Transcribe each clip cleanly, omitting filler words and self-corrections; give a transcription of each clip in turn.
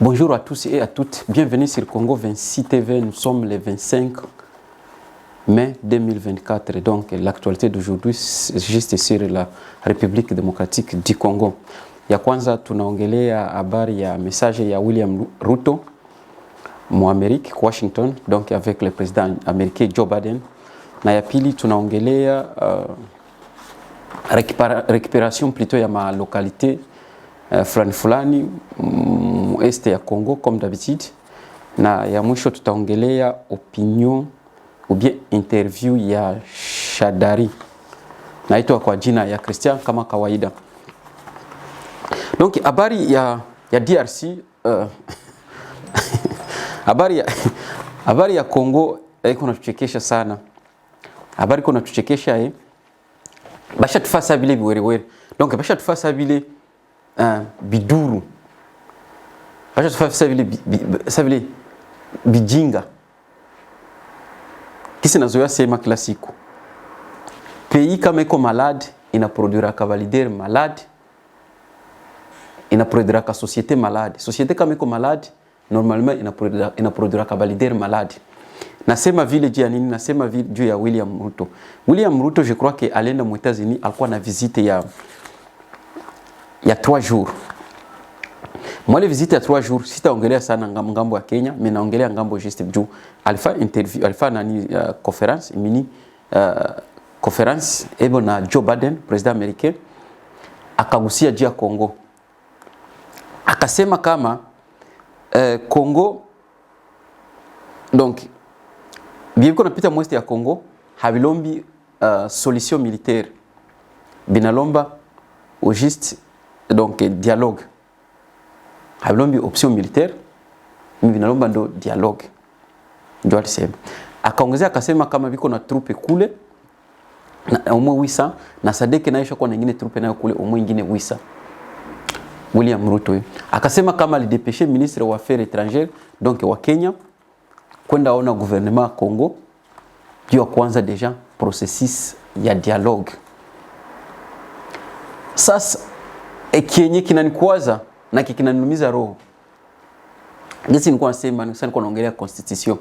Bonjour à tous et à toutes, bienvenue sur Congo 26 TV, nous sommes le 25 mai 2024, donc l'actualité d'aujourd'hui juste sur la République démocratique du Congo. Ya kwanza tunaongelea habari ya message ya William Ruto Amerique, Washington, donc avec le président américain Joe Biden. Na ya pili tunaongelea récupération plutôt ya ma localité fulani este ya Congo comme d'habitude, na ya mwisho tutaongelea opinion ou bien interview ya Shadari, naitwa kwa jina ya Christian kama kawaida. Donc habari ya DRC habari ya Congo iko natuchekesha sana. Habari iko natuchekesha basha tufasa bile biwerewere. Donc basha tufasa bile biduru. Basha tufasa bile bijinga. Kisi nazoea sema kila siku. Pays kama iko malade inaproduira ka validaire malade. Inaproduira ka société malade. Société kama iko malade normalement inaproduira ka validaire malade. Nasema vile juu ya nini? Nasema vile juu ya William Ruto. William Ruto je crois que alienda aux États-Unis alikuwa na visite ya 3 jours. Moi le visite ya 3 jours sitaongelea sana ngambo ya Kenya, mais naongelea ngambo juste juu alfa interview alfa nani conference mini conference ebo na Joe Biden président américain akagusia juu ya Congo. Akasema kama Congo donc biko napita mweste ya Congo habilombi solution militaire binalomba au juste donc dialogue, habilombi option militaire binalomba ndo dialogue, ndio alisema. Akaongezea akasema kama biko na trupe kule na umwe wisa na Sadeke naisha kwa nyingine trupe nayo kule umwe nyingine wisa. William Ruto akasema kama alidepeshe ministre wa affaires étrangères donc wa Kenya kwenda ona gouvernement Congo juu ya kwanza deja processus ya dialogue. Sasa kienye kinanikwaza na kinaniumiza roho. Gesi nilikuwa nasema nilikuwa naongelea constitution.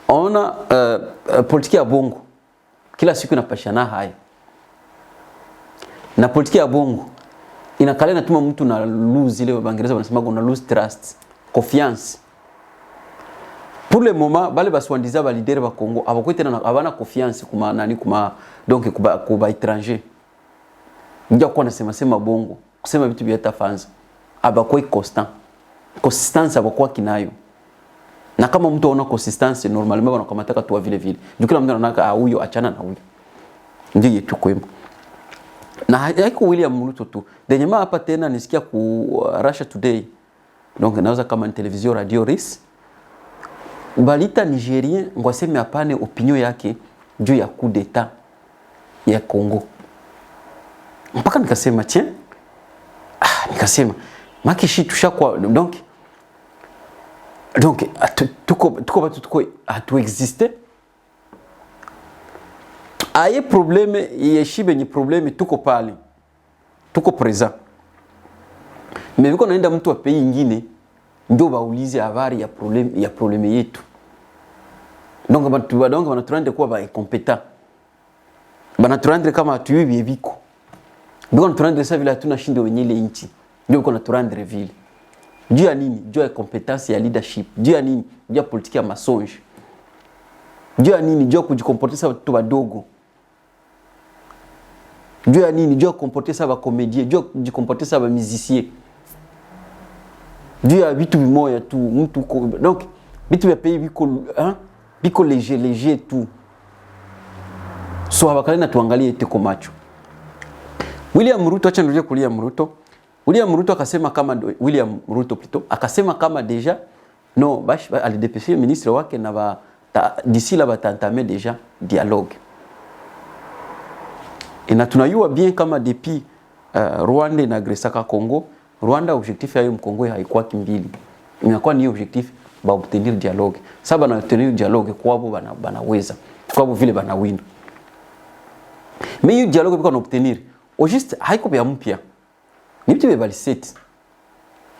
Ona politiki ya bongo kila siku inapashana haya. Na politiki ya bongo inakale natuma mtu na lose ile Waingereza wanasema una lose trust, confiance. Pour le moment bale baswandiza ba leader ba Congo abakwete na abana confiance kuma nani kuma donc kuba étranger. Ndio kwa nasema bongo kusema vitu vya tafanza abakoi constant. Consistance abakwa kinayo. Na kama mtu ana consistance normalement wanakamata tu vile vile. Jukila mtu anaona huyo achana na huyo. Ndio yetu kwema. Na haiko William Ruto tu. Denyema hapa tena nisikia ku Russia Today. Donc naweza kama ni television radio RIS. Balita Nigerien ngwaseme apane opinion yake juu ya coup d'état ya Congo. Mpaka nikasema tiens. Nikasema makishi tushakwa donc tuko atu existe. Aye probleme yeshibe ni probleme tuko pale. Tuko présent. Mais viko naenda mtu wa pays nyingine ndio baulize habari ya probleme yetu. Donc banaturande kuwa ba incompétent. Banaturande kama tuibi biko. Biko naturande sa vile tuna shindo wenye ile inchi. Ndio biko naturande vile. Juu ya nini? Juu ya compétence ya leadership. Juu ya nini? Juu ya politique ya mensonge. Juu ya nini? Juu ya kujikomporter sa watu wadogo. Juu ya nini? Juu ya comporter sa ba comédien, juu ya kujikomporter sa ba musicien. Juu ya vitu vimoya tu mtu donc vitu vya pays biko léger tu. So abakali na tuangalie teko macho. William Ruto acha ndio kulia Ruto. William Ruto akasema kama akasema kama deja no bash alidepeshe ministre wake na d'ici là batantame deja dialogue. Et tunayua bien kama depuis Rwanda na Gresaka Congo, Rwanda objectif ya Mkongo haikuwa kimbili. Inakuwa ni objectif ba obtenir dialogue. Saba na obtenir dialogue kwabo banaweza. Kwabo vile banawina. Mais hiyo dialogue biko na obtenir. Au juste haiko ya mpya. Ni vitu baliseti.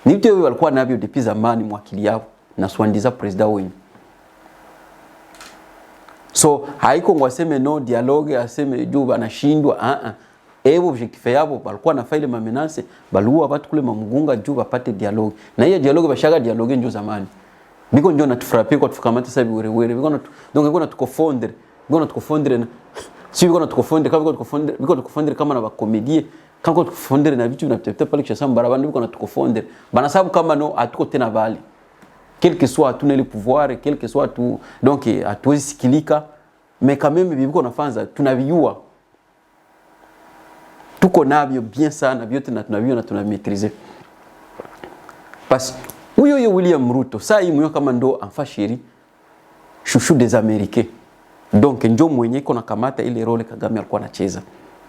Ni vitu hivyo walikuwa navyo depuis zamani mwakili yao na swandiza president wenyu. So haiko ngwaseme no dialogue aseme juu banashindwa Ebo objectif yabo balikuwa na faile mamenance baluwa watu kule mamugunga juu bapate dialogue. Na hiyo dialogue bashaga dialogue njo zamani. Biko njo natufrape kwa tufukamata sabi were. Donc biko natukofondre. Biko natukofondre na si biko natukofondre kama biko tukofondre kama na ba comédie. Kama tukofondre na vitu vinatepeta pale kisha samba barabara biko natukofondre. Bana sababu kama no atuko tena bali. Quel que soit tout le pouvoir, quel que soit tout donc atuwezi sikilika. Mais quand même biko nafanza tunavijua. Tuko navyo bien sana vyote na tunavyo na tunamaîtriser. Parce huyo William Ruto saa hii mwenye kama ndo amfashiri chouchou des Américains. Donc ndio mwenye iko na kamata ile role Kagame alikuwa anacheza.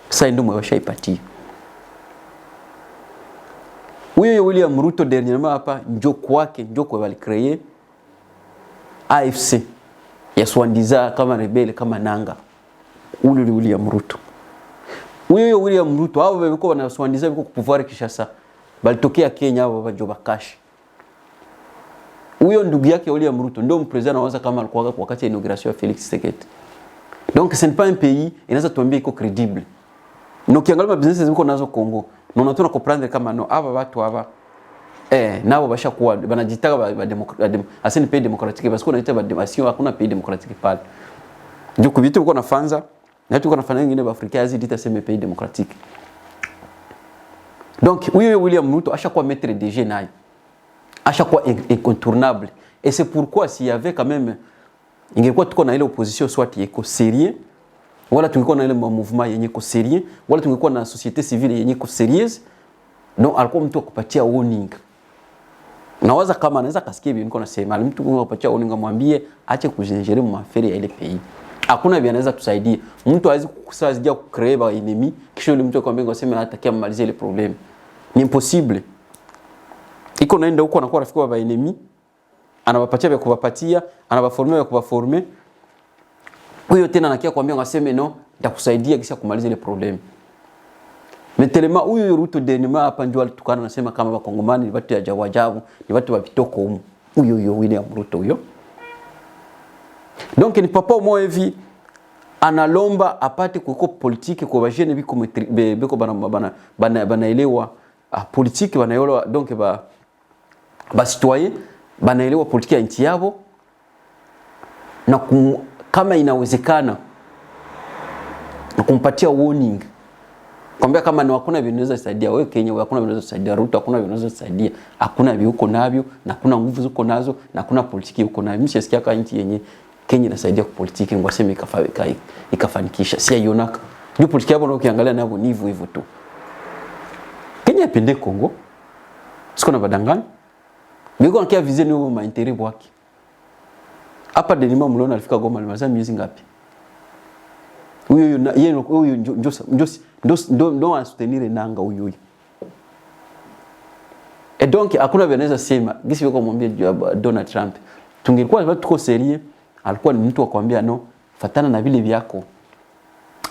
Saa ndio mwenye washaipatia. Huyo William Ruto dernièrement hapa ndio kwake ndio kwa wali créer AFC ya swandiza kama rebelle kama nanga. Ule William Ruto. Huyo William Ruto hao wako wanaswandiza biko kupouvoir Kinshasa. Balitokea Kenya hao bajo bakashi. Huyo ndugu yake William Ruto ndio mpresident anaanza kama alikuwa wakati ya inauguration ya Felix Tshisekedi. Donc ce n'est pas un pays inaweza tuambie iko credible. Na ukiangalia business ziko nazo Kongo, na unataka comprendre kama no aba watu hapa nao bashakuwa banajitaka asini pays démocratique parce qu'on était bademation hakuna pays démocratique pale. Ndio kubitu uko nafanza na tuko nafanya nyingine ba Afrika azidi taseme pays démocratique. Donc huyo William Ruto ashakuwa maître de jeu naye. Ashakuwa incontournable et c'est pourquoi s'il y avait quand même ingekuwa tuko na ile opposition soit yeko sérieux wala tungekuwa na ile mouvement yenye ko sérieux wala tungekuwa na société civile yenye ko sérieuse non alikuwa mtu akupatia warning. Nawaza kama anaweza kasikia bibi niko nasema mtu akupatia warning amwambie ache kujenjere mu affaire ya ile pays. Hakuna vile anaweza tusaidia. Mtu hawezi kusaidia kucreate ba enemy kisha yule mtu akwambia ngoseme anatakia mmalize ile problem. Ni impossible. Iko naenda huko anakuwa rafiki wa ba enemy anawapatia vya kuwapatia, anawaformea vya kuwaformea. Huyo tena anakia kuambia ngaseme no, nitakusaidia kisha kumaliza ile problem. Metelema huyo Ruto denima hapa ndio alitukana anasema kama Wakongomani ni watu ya jawajabu, ni watu wa vitoko huko. Huyo William Ruto huyo. Donc ni papa mo hivi analomba apate kuko politique kwa bajene biko banaelewa politique banaelewa donc ba citoyen banaelewa politika ya nchi yao na kama inawezekana na kumpatia warning kwambia kama ni hakuna vinaweza kusaidia wewe Kenya, hakuna vinaweza kusaidia Ruto, hakuna vinaweza kusaidia, hakuna viuko navyo na kuna nguvu ziko nazo na kuna politiki uko nayo. Mimi sikia kama nchi yenye Kenya inasaidia kwa politiki ngwaseme ikafanikisha si ayonaka ndio politiki yao. Ukiangalia nao ni hivyo tu. Kenya ipende Kongo siko na badangani Miko nakia vize ni maintérêt wake. Hapa Denima mliona alifika Goma alimaliza miezi ngapi? Huyo ndo anasutenire nanga huyo. Et donc hakuna veneza sema gisi wako mwambie Donald Trump. Tungekuwa tuko serie alikuwa ni mtu wa kuambia no fatana na vile vyako.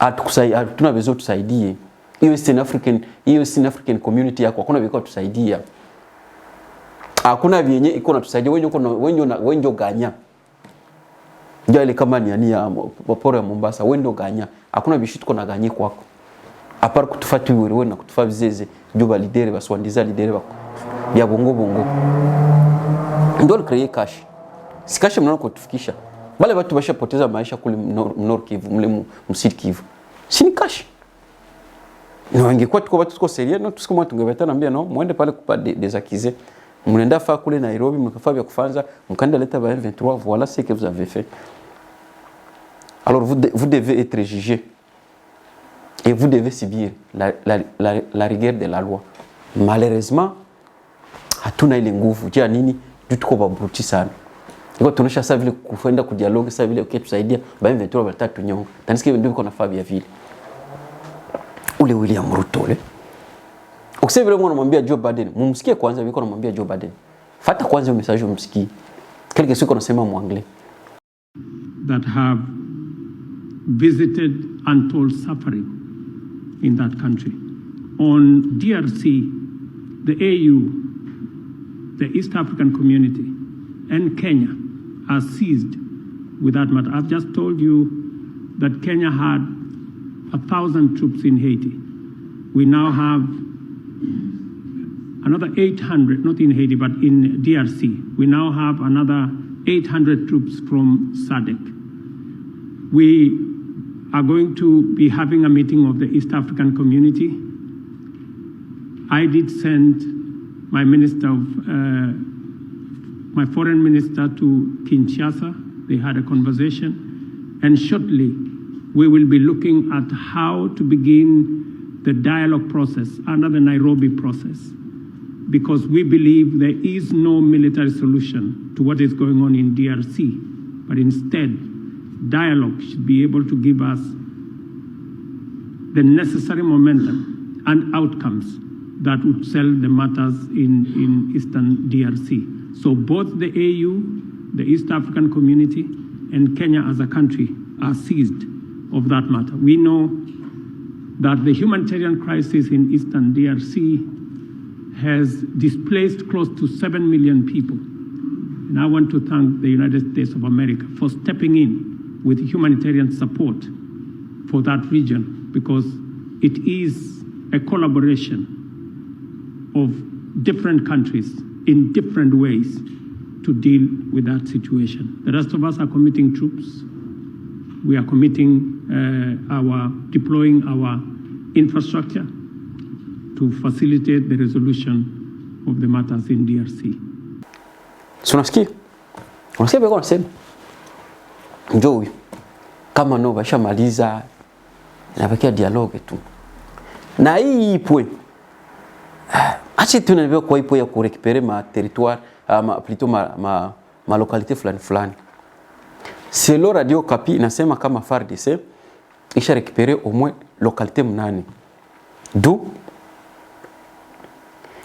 Atukusaidia tuna bezo tusaidie. Hiyo East African community yako hakuna viko tusaidia. Hakuna vyenye iko natusaidia wewe ndio ganya. Ndio ile kama ni ya waporo ya Mombasa wewe ndio ganya. Hakuna bishi tuko na ganye kwako. Apart kutufati wewe na kutufa vizeze ndio validere baswandiza lidere bako. Ya bongo. Ndio create cash. Si cash mnaona kutufikisha. Wale watu bashapoteza maisha kule Nord Kivu, mle Msidi Kivu. Si ni cash. Na ingekuwa tuko watu tuko serious no tusikoma tungebetana ambia no muende pale kupa des accusés. Mnenda fa kule Nairobi mkafaa vya kufanza mkanda leta ba 23 voilà ce que vous avez fait. Alors vous devez être jugé et vous devez subir la rigueur de la loi. Malheureusement hatuna ile nguvu je nini tuko babruti sana. Iko tunaisha sasa vile kufenda ku dialogue sasa vile okay tusaidia ba 23 batatu nyongo. Tanisikia ndio iko na fabia vile. Ule William Ruto ule ukisema vile unamwambia Joe Biden, mumsikie kwanza vile unamwambia Joe Biden. Fata kwanza message umsikie. Kile siku unasema muangalie. That have visited untold suffering in that country. On DRC, the AU the East African community and Kenya are seized with that matter. I've just told you that Kenya had 1,000 troops in Haiti. We now have another 800, not in Haiti, but in DRC. We now have another 800 troops from SADC. We are going to be having a meeting of the East African community. I did send my my foreign minister to Kinshasa. They had a conversation, and shortly we will be looking at how to begin the dialogue process under the Nairobi process, because we believe there is no military solution to what is going on in DRC, but instead, dialogue should be able to give us the necessary momentum and outcomes that would settle the matters in Eastern DRC. So both the AU, the East African community, and Kenya as a country are seized of that matter. We know that the humanitarian crisis in Eastern DRC has displaced close to 7 million people. And I want to thank the United States of America for stepping in with humanitarian support for that region, because it is a collaboration of different countries in different ways to deal with that situation. The rest of us are committing troops. We are committing deploying our infrastructure to facilitate the resolution of the matters in DRC. So unasikia beko nasema njoo huyu kama no bashamaliza nabakia dialogue tu na hii ipwe acha tunaniambia kwa ipo ya kurekipere ma territoire plutôt ma localité fulani. Selo Radio Kapi inasema kama FARDC isha récupérer au moins localité 8. Du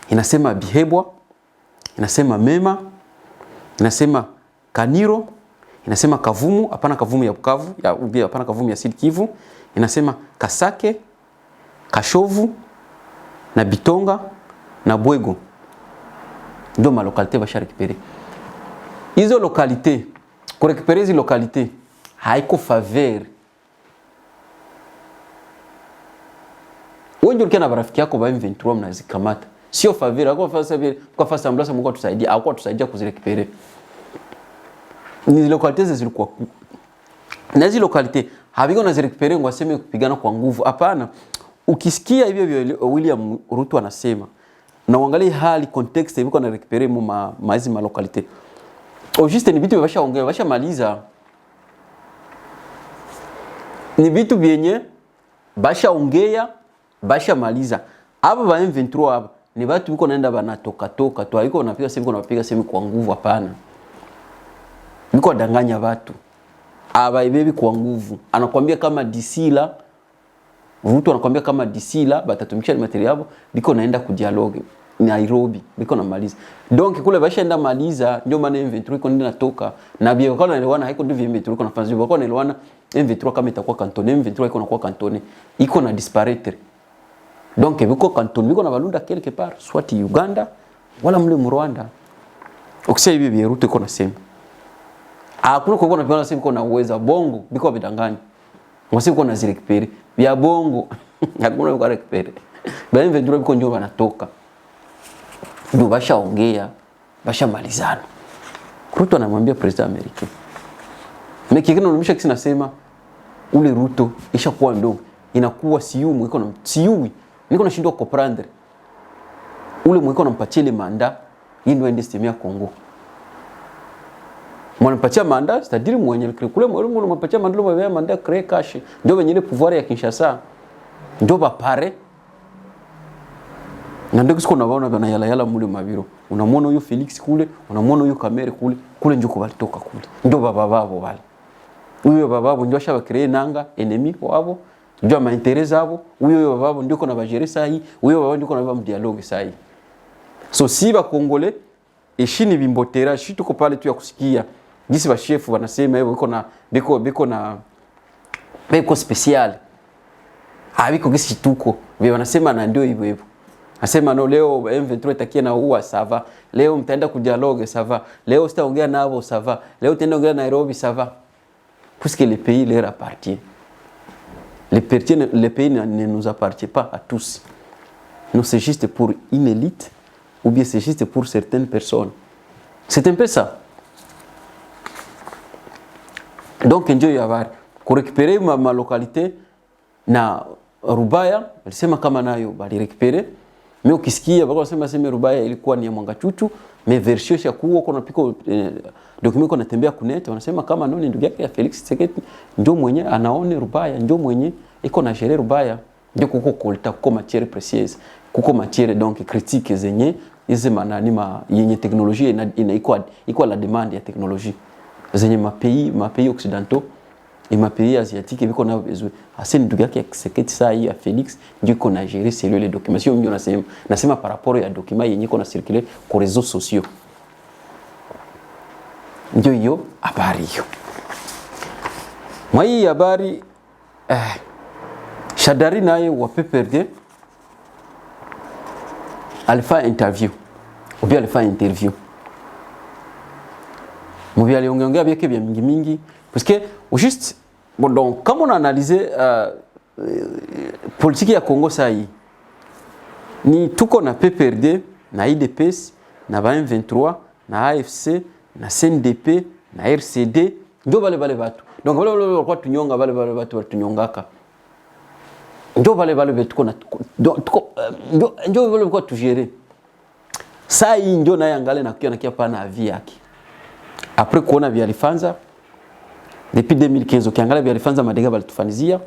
inasema Bihebwa, inasema Mema, inasema Kaniro, inasema Kavumu, hapana Kavumu ya Bukavu, hapana Kavumu ya Sud Kivu, inasema Kasake, Kashovu na Bitonga na Bwego. Ndio ma localité basha récupérer. Hizo localité, pour récupérer hizo localité, haiko faveur. Wewe ndio kana barafiki yako ba M23 mnazikamata. Sio faveur, kwa fasa amblasa Mungu atusaidie, au tusaidia kuzirekipere. Ni localité zilikuwa na hizo localité habiko na zirekipere ngo aseme kupigana kwa nguvu. Hapana. Ukisikia hivyo William Ruto anasema na uangalie hali context hivyo na rekipere hizi ma localité. Au juste ni vitu bashaongea, bashamaliza. Ni vitu vyenye bashaongea, bashamaliza. Aba ba M23 aba ni watu biko naenda banatoka tu, haiko unapiga simu unapiga simu kwa nguvu, hapana. Biko danganya watu. Aba ibebi kwa nguvu. Anakuambia kama disila, Ruto anakuambia kama disila batatumikisha material yabo, biko naenda ku dialogue Nairobi, biko na maliza. Donc kule bashaenda maliza, ndio maana M23 iko natoka na bia kwa naelewana, haiko ndio M23 iko nafanya hivyo. Kwa naelewana M23 kama itakuwa kantone, M23 iko nakuwa kantone, iko na disparaître. Donc biko kantone, biko na balunda quelque part, soit Uganda wala mle mu Rwanda. Ukisema hivi bia Ruto iko nasema hakuna kwa na sema iko na uwezo bongo, biko bidanganya. Mwasi iko na zirekipere bia bongo, hakuna kwa rekipere. Ba M23 biko ndio banatoka. Ndio bashaongea, bashamalizana. Ruto anamwambia president Amerika. Mekikana unumisha kisi nasema ule Ruto ishakuwa ndo inakuwa siumu iko na siui. Niko nashindwa comprendre. Ule mwiko nampatia ile manda, yeye ndio aende stemia Kongo. Mwanampatia manda, c'est-à-dire mwenye kule mwalimu unampatia manda leo manda créer cash. Ndio wenye ile pouvoir ya Kinshasa. Ndio bapare. Na ndio kisiko naona bana yala mule mabiro. Unamwona huyo Felix kule, unamwona huyo Kamere kule ndio kubalitoka kule. Ndio baba babo wale. Huyo baba babo ndio ashaba créer nanga ennemi wao. Ndio ma intérêt zabo. Huyo baba ndio kona bajere sahi, huyo baba ndio kona ba dialogue sahi. So si ba Congolais eshini bimbotera shi tuko pale tu ya kusikia. Gisi ba chef wanasema hivyo biko special. Habiko gisi tuko. Wanasema na ndio hivyo. Asema no, leo M23 itakia na uwa sava, leo mtaenda kudialogue sava, leo sitaongea nao sava, leo tutaenda ongea Nairobi sava. Puisque le pays leur appartient. Le pays ne nous appartient pas à tous. Non, c'est juste pour une élite ou bien c'est juste pour certaines personnes. C'est un peu ça. Donc ndio yavari kurekipere ma localité na Rubaya walisema kama nayo bali rekipere. Mimi ukisikia bako wanasema sema Rubaya ilikuwa ni ya Mwangachuchu, mais version ya kuo kuna piko document kuna tembea kunete wanasema kama noni ndugu yake ya Felix Tshisekedi ndio mwenye anaone Rubaya, ndio mwenye iko na gérer Rubaya, ndio kuko kolta kuko matière précieuse, kuko matière donc critique zenye hizi manani yenye teknolojia iko la demande ya teknolojia zenye ma pays occidentaux et ma pays asiatique biko na besoin. Asa ndugu yake ya Tshisekedi saa hii ya Felix ndio iko na gérer selon les documents. Sio mimi nasema par rapport ya document yenye iko na circuler kwa réseaux sociaux. Ndio hiyo habari hiyo. Mwa hii habari Shadari naye wa PPRD alifanya interview. Ubia alifanya interview. Mbia aliongea vyake vya mingi parce que juste bon donc comme on a analysé politique ya Congo saa hii ni tuko na PPRD na IDPS na M23 na AFC na CNDP na RCD ndio wale watu. Donc wale walikuwa tunyonga wale watu watunyongaka. Ndio wale tuko na ndio wale walikuwa tujere. Saa hii ndio naye angale na kia pana avi yake. Après kuona vya alifanza depuis 2015 ukiangalia vya alifanza madega balitufanizia.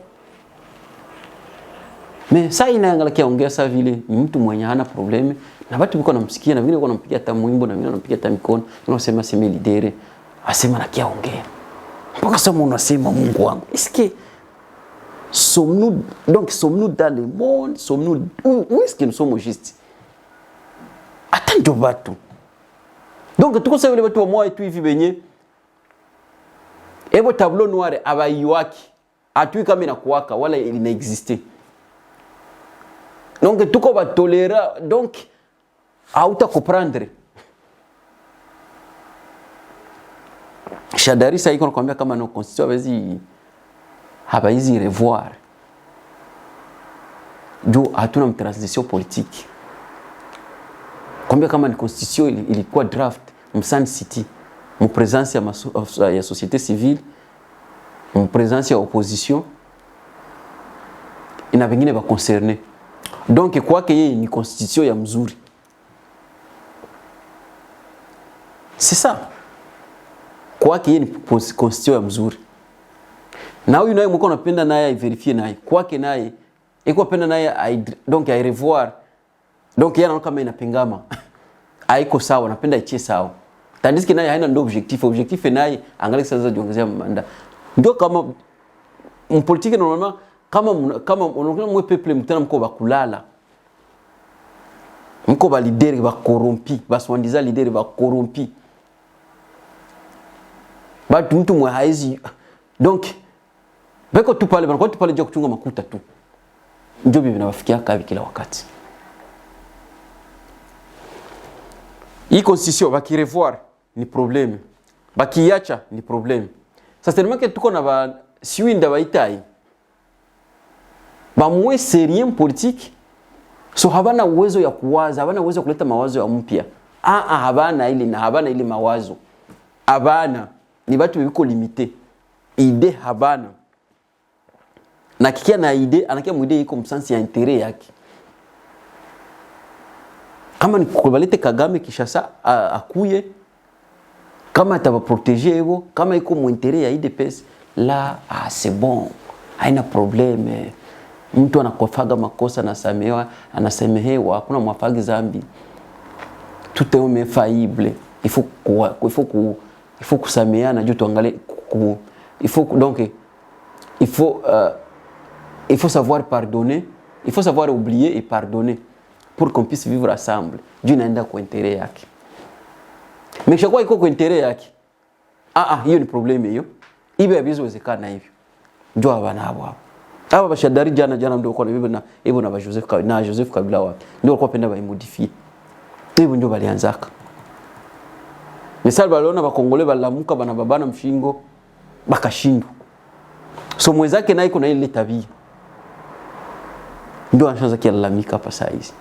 Mais saa hii naye angala kiongea saa vile ni mtu mwenye hana probleme na watu biko namsikia na vile biko nampigia hata mwimbo na vile nampigia hata mikono. Unasema sema lidere asema na kiongea. Mpaka sema unasema Mungu wangu. Est-ce sommes-nous dans le monde, sommes-nous où est-ce que nous sommes juste? Attends watu. Donc tuko sasa wale watu wa moyo tu hivi benye ebo tableau noir abayuaki atui kama inakuwaka wala ina exister. Donc tuko ba tolera donc hauta comprendre. Shadari sasa iko nakwambia kama no constitution habaizi revoir. Jo hatuna mtransition politique. Kwambia kama ni constitution ilikuwa draft Msani City, mpresence ya société civile, mpresence ya opposition ina vingine ba concerné. Donc kwake yeye ni constitution ya mzuri. C'est ça. Kwake yeye ni constitution ya mzuri. Na huyu naye mko napenda naye verifie naye. Kwake naye iko penda naye donc ya revoir. Donc yeye anaona kama inapingama. Haiko sawa, napenda ichie sawa. Tandis que naye haina ndo objectif naye angalia sasa jiongezea manda. Ndio kama mpolitiki normalement kama unaona mwe peuple mtana mko bakulala. Mko ba leader ba corrompi, ba swandiza leader ba corrompi. Ba mtu mwe haizi. Donc beko tu pale banakuwa tu pale je kuchunga makuta tu. Ndio bibi nawafikia kavi kila wakati. Hii constitution baki revoir ni problème. Baki yacha ni problème. Sasa tellement que tuko na ba siwinda baitai. Ba mwe sérieux politique. So habana uwezo ya kuwaza, habana uwezo kuleta mawazo ya mpya. Habana ili na habana ili mawazo. Habana ni watu biko limité. Idée habana. Na kikia na idée, anakia mwide iko msansi ya intérêt yake. Kama ni kukubalite Kagame Kishasa akuye, kama ataba protéger hivyo, kama iko mu intérêt ya IDPS, là c'est bon. Haina problème. Mtu anakofaga makosa na samehewa, anasamehewa, hakuna mwafagi zambi. Tout est infaillible. Il faut kusameheana juu tuangalie il faut savoir pardonner, il faut savoir oublier et pardonner pour qu'on puisse vivre ensemble. Dieu naenda kwa intérêt yake. Mais chaque iko kwa intérêt yake. Hiyo ni problème hiyo. Ibe yabizo wezekana hivyo. Njoo bana hapo. Aba bashadari jana ndio kwa hivyo na Joseph Kabila wapi ndio walikuwa penda baimodifie hivyo ndio balianzaka. Misali baliona bakongole balamuka bana babana mshingo bakashindwa. So mwenzake naye kuna ile tabia ndio anaanza kilalamika hapa saa hizi.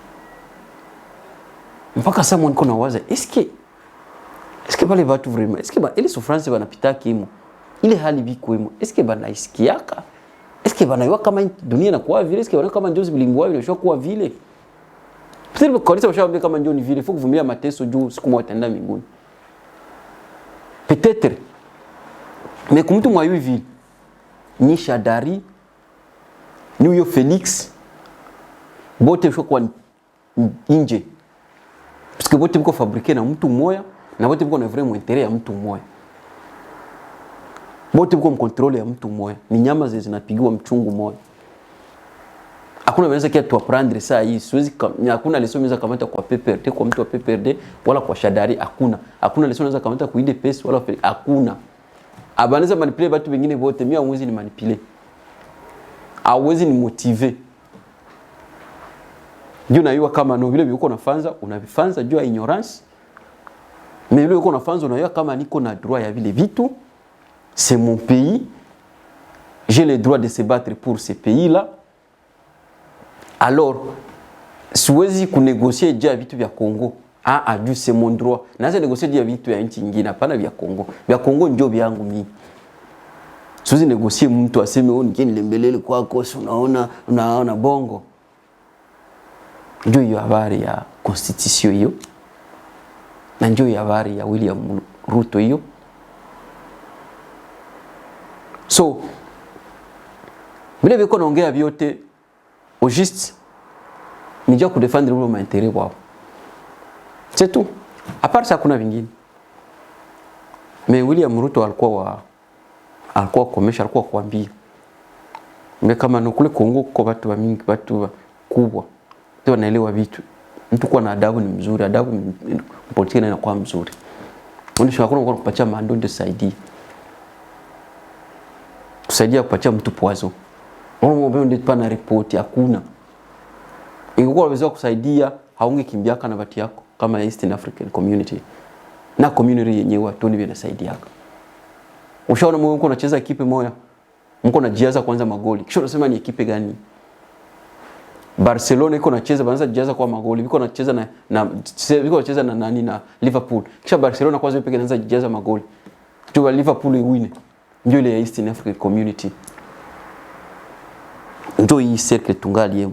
Mpaka sasa mwaniko na waza eske bale watu vraiment eske ba ile souffrance banapita kimo ile hali biko imo eske banaisikiaka eske banaiwa kama dunia inakuwa vile eske banaona kama ndio bilingwa vile shokuwa vile peut-être kwa nini washaambia kama ndio ni vile faut kuvumilia mateso juu siku moja tenda mbinguni peut-être mais comme mtu mwayo vile ni Shadari ni huyo Felix bote shokuwa nje parce que bote biko fabriquer na mtu mmoja na bote biko na vraiment intérêt ya mtu mmoja bote biko mkontrole ya mtu mmoja ni nyama zinapigiwa mchungu mmoja. Hakuna mwenza kia tu aprendre saa hii siwezi hakuna lesson mwenza kamata kwa PPRD kwa mtu wa PPRD wala kwa Shadari hakuna lesson mwenza kamata kwa IDPS wala hakuna. Abaneza manipuler watu wengine wote mimi hawezi ni manipuler hawezi ni motiver juu na yua kama no vile uko nafanza unavifanza juu ya ignorance mais vile uko nafanza unayua kama niko na droit ya vile vitu c'est mon pays j'ai le droit de se battre pour ce pays là alors siwezi kunégocier juu ya vitu vya Kongo juu c'est mon droit naanza négocier juu ya vitu ya nchi nyingine hapana vya Kongo ndio vyangu mimi siwezi négocier mtu aseme wewe ningine lembelele kwako unaona bongo ndio hiyo habari ya constitution hiyo na ndio hiyo habari ya William Ruto hiyo. So vile viko naongea vyote au juste nijua kudefendre ule maintérêt wao c'est tout à part ça kuna vingine mais William Ruto alikuwa komesha alikuwa kuambia mbe kama no kule Kongo kwa watu wa mingi watu kubwa ndio wanaelewa vitu mtu kwa na adabu ni mzuri adabu politiki na kwa mzuri unisho hakuna kwa kupatia mando ndio kusaidia kupatia mtu poison mbona ndio pana report hakuna ingekuwa unaweza kusaidia haungekimbiaka na watu yako kama East African Community na community yenyewe watu ni wanasaidiaka. Ushaona mko unacheza ekipe moja mko unajiaza kwanza magoli kisha unasema ni ekipe gani? Barcelona iko nacheza banaanza kujaza kwa magoli biko nacheza biko nacheza na nani na Liverpool kisha Barcelona kwanza ipeke anaanza kujaza magoli tu Liverpool iwine ndio ile East African Community ndio hii circle tungali yemo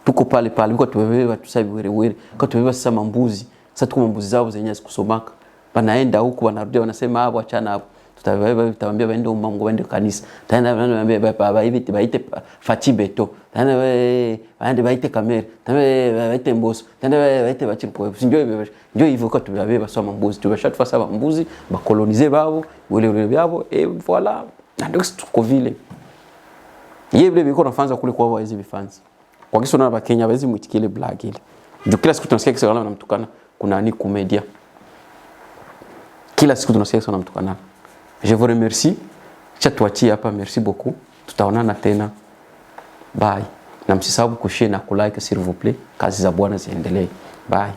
tuko pale biko tubebeba tusabi were kwa tubeba sasa mambuzi sasa tuko mambuzi zao zenye kusomaka banaenda huko wanarudi wanasema hapo achana hapo tutawaambia waende umango waende kanisa tena wanaambia baba hivi baite Fachibeto tena waende baite Kamera tena baite Mboso tena baite Bachirpo ndio hivyo kwa tubabeba soma mbuzi tubashatufa saba mbuzi bakolonize babo wale byabo voilà ndio tuko vile yeye vile biko nafanza kule kwa hizo vifanzi kwa kiso na Kenya bawezi mutikile black ile ndio kila siku tunasikia kisa na mtukana kuna ni komedia kila siku tunasikia kisa na mtukana. Je vous remercie. Chatuachie hapa, merci beaucoup. Tutaonana tena. Bye. Na msisahau kushare na kulike s'il vous plaît. Kazi za Bwana ziendelee. Bye.